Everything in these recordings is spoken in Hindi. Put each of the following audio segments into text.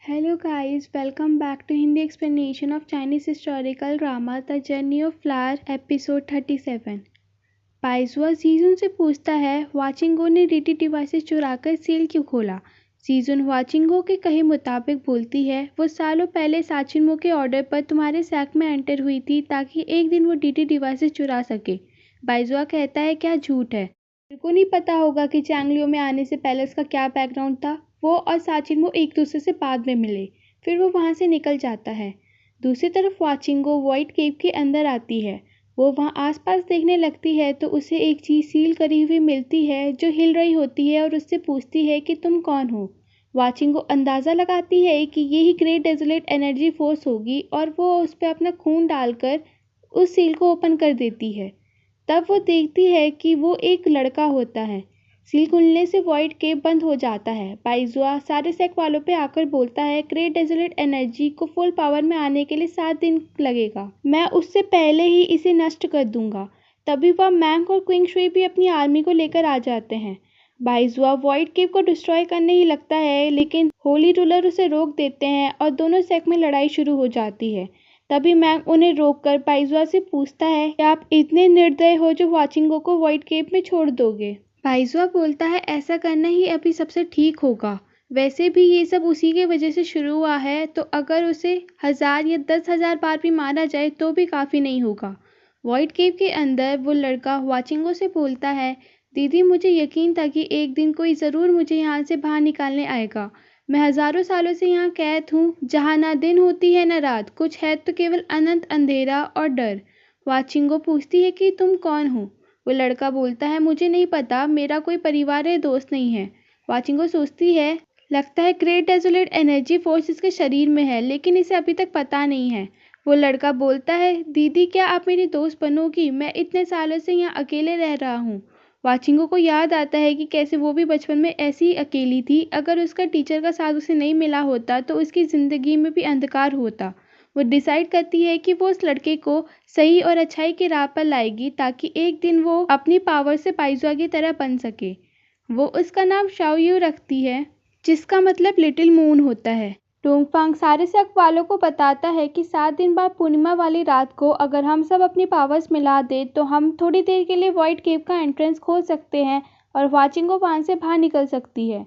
Hello guys, welcome back to Hindi explanation of Chinese historical drama The Journey of Flower episode 37। पाइजुआ जीजुन से पूछता है वाचिंगो ने डीटी डिवाइसेस चुराकर सील क्यों खोला। जीजुन वाचिंगो के कहे मुताबिक बोलती है वो सालों पहले साचिनमो के ऑर्डर पर तुम्हारे सैक में एंटर हुई थी ताकि एक दिन वो डीटी डिवाइसेस चुरा सके। पाइजुआ कहता है क्या झूठ है, मेरे को नहीं पता होगा कि चैंगलियो में आने से पहले उसका क्या बैकग्राउंड था। वो और साचिनमो एक दूसरे से बाद में मिले, फिर वो वहाँ से निकल जाता है। दूसरी तरफ वाचिंगो व्हाइट केव के अंदर आती है। वो वहाँ आसपास देखने लगती है तो उसे एक चीज़ सील करी हुई मिलती है जो हिल रही होती है और उससे पूछती है कि तुम कौन हो। वाचिंगो अंदाज़ा लगाती है कि यही ग्रेट डेजोलेट एनर्जी फोर्स होगी और वो उस पर अपना खून डालकर उस सील को ओपन कर देती है। तब वो देखती है कि वो एक लड़का होता है। सील खुलने से व्हाइट केव बंद हो जाता है। पाइजुआ सारे सेक वालों पे आकर बोलता है ग्रेट डेजोलेट एनर्जी को फुल पावर में आने के लिए 7 दिन लगेगा, मैं उससे पहले ही इसे नष्ट कर दूंगा। तभी वह मैंग और क्विंग शुई भी अपनी आर्मी को लेकर आ जाते हैं। बाइजुआ व्हाइट केव को डिस्ट्रॉय करने ही लगता है लेकिन होली रूलर उसे रोक देते हैं और दोनों सेक में लड़ाई शुरू हो जाती है। तभी मैंग उन्हें रोककर बाइजुआ से पूछता है कि आप इतने निर्दय हो जो वाचिंगो को व्हाइट केव में छोड़ दोगे। बाइजुआ बोलता है ऐसा करना ही अभी सबसे ठीक होगा, वैसे भी ये सब उसी के वजह से शुरू हुआ है, तो अगर उसे 1000 या 10,000 बार भी मारा जाए तो भी काफ़ी नहीं होगा। व्हाइट केव के अंदर वो लड़का वाचिंगो से बोलता है दीदी मुझे यकीन था कि एक दिन कोई ज़रूर मुझे यहाँ से बाहर निकालने आएगा। मैं हज़ारों सालों से यहाँ कैद हूँ जहाँ ना दिन होती है ना रात, कुछ है तो केवल अनंत अंधेरा और डर। वाचिंगो पूछती है कि तुम कौन हो। वो लड़का बोलता है मुझे नहीं पता, मेरा कोई परिवार या दोस्त नहीं है। वाचिंगो सोचती है लगता है ग्रेट डेजोलेट एनर्जी फोर्स इसके शरीर में है लेकिन इसे अभी तक पता नहीं है। वो लड़का बोलता है दीदी क्या आप मेरी दोस्त बनोगी, मैं इतने सालों से यहाँ अकेले रह रहा हूँ। वाचिंगो को याद आता है कि कैसे वो भी बचपन में ऐसी ही अकेली थी, अगर उसका टीचर का साथ उसे नहीं मिला होता तो उसकी ज़िंदगी में भी अंधकार होता। वो डिसाइड करती है कि वो उस लड़के को सही और अच्छाई की राह पर लाएगी ताकि एक दिन वो अपनी पावर से पाइजुआ की तरह बन सके। वो उसका नाम शाओयू रखती है जिसका मतलब लिटिल मून होता है। डोंगफांग सारे सेक वालों को बताता है कि 7 दिन बाद पूर्णिमा वाली रात को अगर हम सब अपनी पावर्स मिला दें तो हम थोड़ी देर के लिए व्हाइट केव का एंट्रेंस खोल सकते हैं और वाचिंगो वहाँ से बाहर निकल सकती है।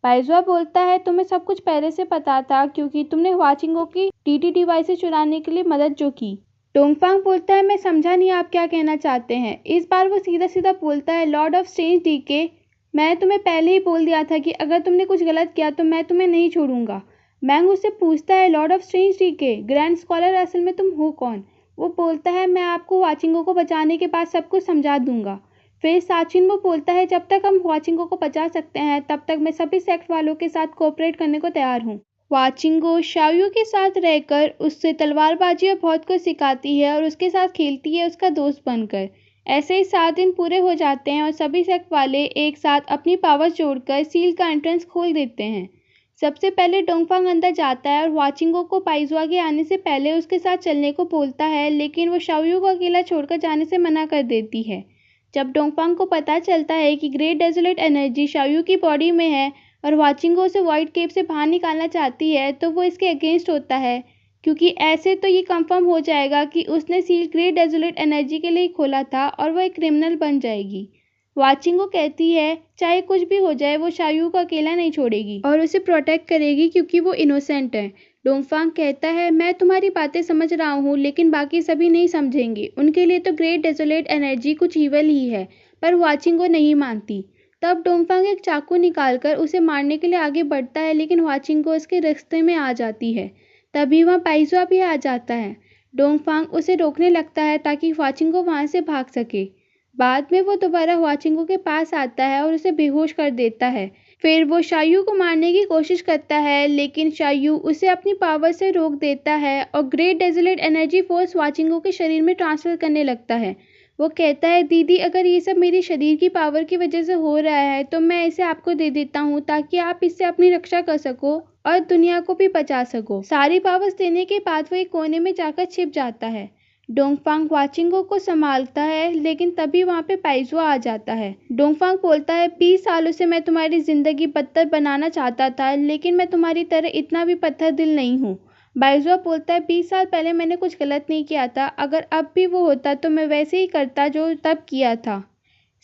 पाइजुआ बोलता है तुम्हें सब कुछ पहले से पता था क्योंकि तुमने वाचिंगो की डीटी डिवाइसेस चुराने के लिए मदद जो की। डोंगफांग बोलता है मैं समझा नहीं आप क्या कहना चाहते हैं। इस बार वो सीधा सीधा बोलता है लॉर्ड ऑफ स्ट्रेंज डीके, मैं तुम्हें पहले ही बोल दिया था कि अगर तुमने कुछ गलत किया तो मैं तुम्हें नहीं छोड़ूंगा। मैंग उससे पूछता है lord of strange DK grand scholar असल में तुम हो कौन। वो बोलता है मैं आपको वाचिंगो को बचाने के बाद सब कुछ समझा दूंगा। फिर साचिनमो बोलता है जब तक हम वाचिंगो को बचा सकते हैं तब तक मैं सभी सेक्ट वालों के साथ कोऑपरेट करने को तैयार हूँ। वाचिंगो शाओयू के साथ रहकर उससे तलवारबाजी और बहुत कुछ सिखाती है और उसके साथ खेलती है उसका दोस्त बनकर। ऐसे ही 7 दिन पूरे हो जाते हैं और सभी सेक्ट वाले एक साथ अपनी पावर जोड़कर सील का एंट्रेंस खोल देते हैं। सबसे पहले डोंगफांग अंदर जाता है और वाचिंगो को पाइजुआ के आने से पहले उसके साथ चलने को बोलता है लेकिन वो शाओयू को अकेला छोड़कर जाने से मना कर देती है। जब डोंगफांग को पता चलता है कि ग्रेट डेजोलेट एनर्जी शाओयू की बॉडी में है और वाचिंगो उसे व्हाइट केव से बाहर निकालना चाहती है तो वो इसके अगेंस्ट होता है क्योंकि ऐसे तो ये कंफर्म हो जाएगा कि उसने सील ग्रेट डेजोलेट एनर्जी के लिए खोला था और वो एक क्रिमिनल बन जाएगी। वाचिंगो कहती है चाहे कुछ भी हो जाए वो शाओयू को अकेला नहीं छोड़ेगी और उसे प्रोटेक्ट करेगी क्योंकि वो इनोसेंट है। डोंगफांग कहता है मैं तुम्हारी बातें समझ रहा हूँ लेकिन बाकी सभी नहीं समझेंगे, उनके लिए तो ग्रेट डेजोलेट एनर्जी कुछ ईवल ही है। पर वाचिंगो नहीं मानती। तब डोंगफांग एक चाकू निकालकर उसे मारने के लिए आगे बढ़ता है लेकिन वाचिंगो उसके रास्ते में आ जाती है। तभी वहाँ पाइजुआ भी आ जाता है। डोंगफांग उसे रोकने लगता है ताकि वाचिंगो वहाँ से भाग सके। बाद में वो दोबारा वाचिंगो के पास आता है और उसे बेहोश कर देता है। फिर वो शाओयू को मारने की कोशिश करता है लेकिन शाओयू उसे अपनी पावर से रोक देता है और ग्रेट डेजोलेट एनर्जी फोर्स वाचिंगो के शरीर में ट्रांसफर करने लगता है। वो कहता है दीदी अगर ये सब मेरी शरीर की पावर की वजह से हो रहा है तो मैं इसे आपको दे देता हूँ ताकि आप इससे अपनी रक्षा कर सको और दुनिया को भी बचा सको। सारी पावर्स देने के बाद वो एक कोने में जाकर छिप जाता है। डोंगफांग वाचिंगो को संभालता है, लेकिन तभी वहाँ पे पाइजुआ आ जाता है। डोंगफांग बोलता है 20 सालों से मैं तुम्हारी जिंदगी बदतर बनाना चाहता था, लेकिन मैं तुम्हारी तरह इतना भी पत्थर दिल नहीं हूँ। बाइजुआ बोलता है 20 साल पहले मैंने कुछ गलत नहीं किया था, अगर अब भी वो होता तो मैं वैसे ही करता जो तब किया था।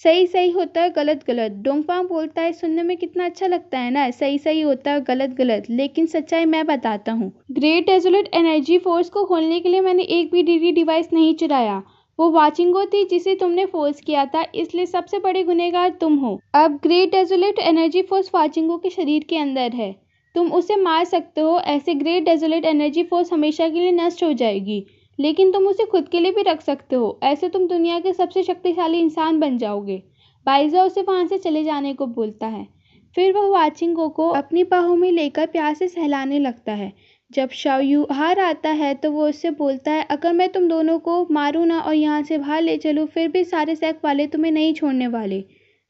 सही सही होता है, गलत गलत। डोंगफांग बोलता है सुनने में कितना अच्छा लगता है ना, सही सही होता है, गलत गलत, लेकिन सच्चाई मैं बताता हूँ। ग्रेट डेजोलेट एनर्जी फोर्स को खोलने के लिए मैंने एक भी डीडी डिवाइस नहीं चुराया। वो वाचिंगो थी जिसे तुमने फोर्स किया था, इसलिए सबसे बड़े गुनहगार तुम हो। अब ग्रेट डेजोलेट एनर्जी फोर्स वाचिंगो के शरीर के अंदर है, तुम उसे मार सकते हो। ऐसे ग्रेट डेजोलेट एनर्जी फोर्स हमेशा के लिए नष्ट हो जाएगी, लेकिन तुम उसे खुद के लिए भी रख सकते हो। ऐसे तुम दुनिया के सबसे शक्तिशाली इंसान बन जाओगे। बाइज़ा उसे वहां से चले जाने को बोलता है। फिर वह वाचिंगो को अपनी बाहों में लेकर प्यार से सहलाने लगता है। जब शाओयू बाहर आता है तो वो उससे बोलता है अगर मैं तुम दोनों को मारूं ना और यहाँ से बाहर ले चलूं, फिर भी सारे सेक वाले तुम्हें नहीं छोड़ने वाले।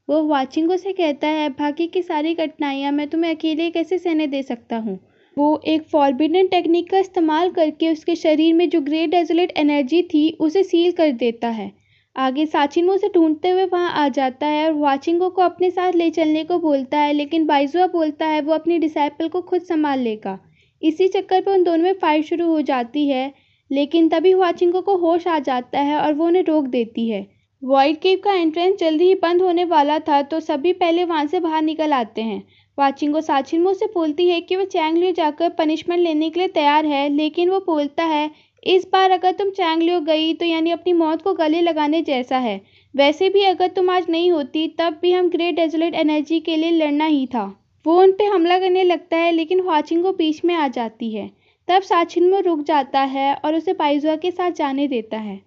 वो वाचिंगो से कहता है भाग्य की सारी कठिनाइयाँ मैं तुम्हें अकेले कैसे सहने दे सकता हूँ। वो एक फॉरबिडन टेक्निक का इस्तेमाल करके उसके शरीर में जो ग्रेट डेजोलेट एनर्जी थी उसे सील कर देता है। आगे साचिनो उसे ढूंढते हुए वहां आ जाता है और वाचिंगो को अपने साथ ले चलने को बोलता है, लेकिन बाइजुआ बोलता है वो अपनी डिसाइपल को खुद संभाल लेगा। इसी चक्कर पर उन दोनों में फाइट शुरू हो जाती है, लेकिन तभी वाचिंगो को होश आ जाता है और वो उन्हें रोक देती है। वॉइड केव का एंट्रेंस जल्दी ही बंद होने वाला था, तो सभी पहले वहां से बाहर निकल आते हैं। वाचिंगो साचिन्मो से बोलती है कि वो चैंगलियो जाकर पनिशमेंट लेने के लिए तैयार है, लेकिन वो बोलता है इस बार अगर तुम चैंगलियो गई तो यानी अपनी मौत को गले लगाने जैसा है। वैसे भी अगर तुम आज नहीं होती तब भी हम ग्रेट डेजोलेट एनर्जी के लिए लड़ना ही था। वो उन पे हमला करने लगता है, लेकिन वाचिंगो बीच में आ जाती है। तब साचिन्मो रुक जाता है और उसे पाइजुआ के साथ जाने देता है।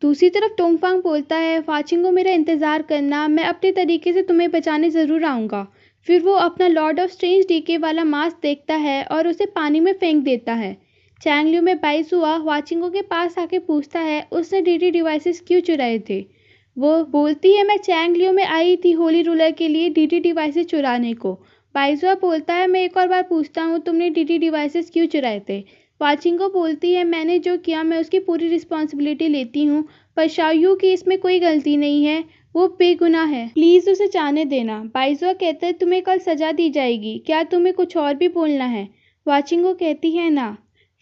दूसरी तरफ डोंगफांग बोलता है वाचिंगो मेरा इंतज़ार करना, मैं अपने तरीके से तुम्हें बचाने ज़रूर आऊँगा। फिर वो अपना लॉर्ड ऑफ स्ट्रेंज डीके वाला मास्क देखता है और उसे पानी में फेंक देता है। चैंगलियो में बाइजुआ वाचिंगो के पास आके पूछता है उसने डीडी डिवाइसेस क्यों चुराए थे। वो बोलती है मैं चैंगलियो में आई थी होली रूलर के लिए डीडी डिवाइसेस चुराने को। बाइजुआ बोलता है मैं एक और बार पूछता हूँ तुमने डीडी डिवाइसेस क्यों चुराए थे। वाचिंगो बोलती है मैंने जो किया मैं उसकी पूरी रिस्पॉन्सिबिलिटी लेती हूँ, पर शाओयू की इसमें कोई गलती नहीं है, वो बेगुनाह है, प्लीज़ उसे जाने देना। बाइजुआ कहता है तुम्हें कल सजा दी जाएगी, क्या तुम्हें कुछ और भी बोलना है। वाचिंगो कहती है ना।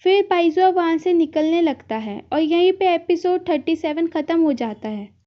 फिर बाइजुआ वहाँ से निकलने लगता है और यहीं पे एपिसोड 37 ख़त्म हो जाता है।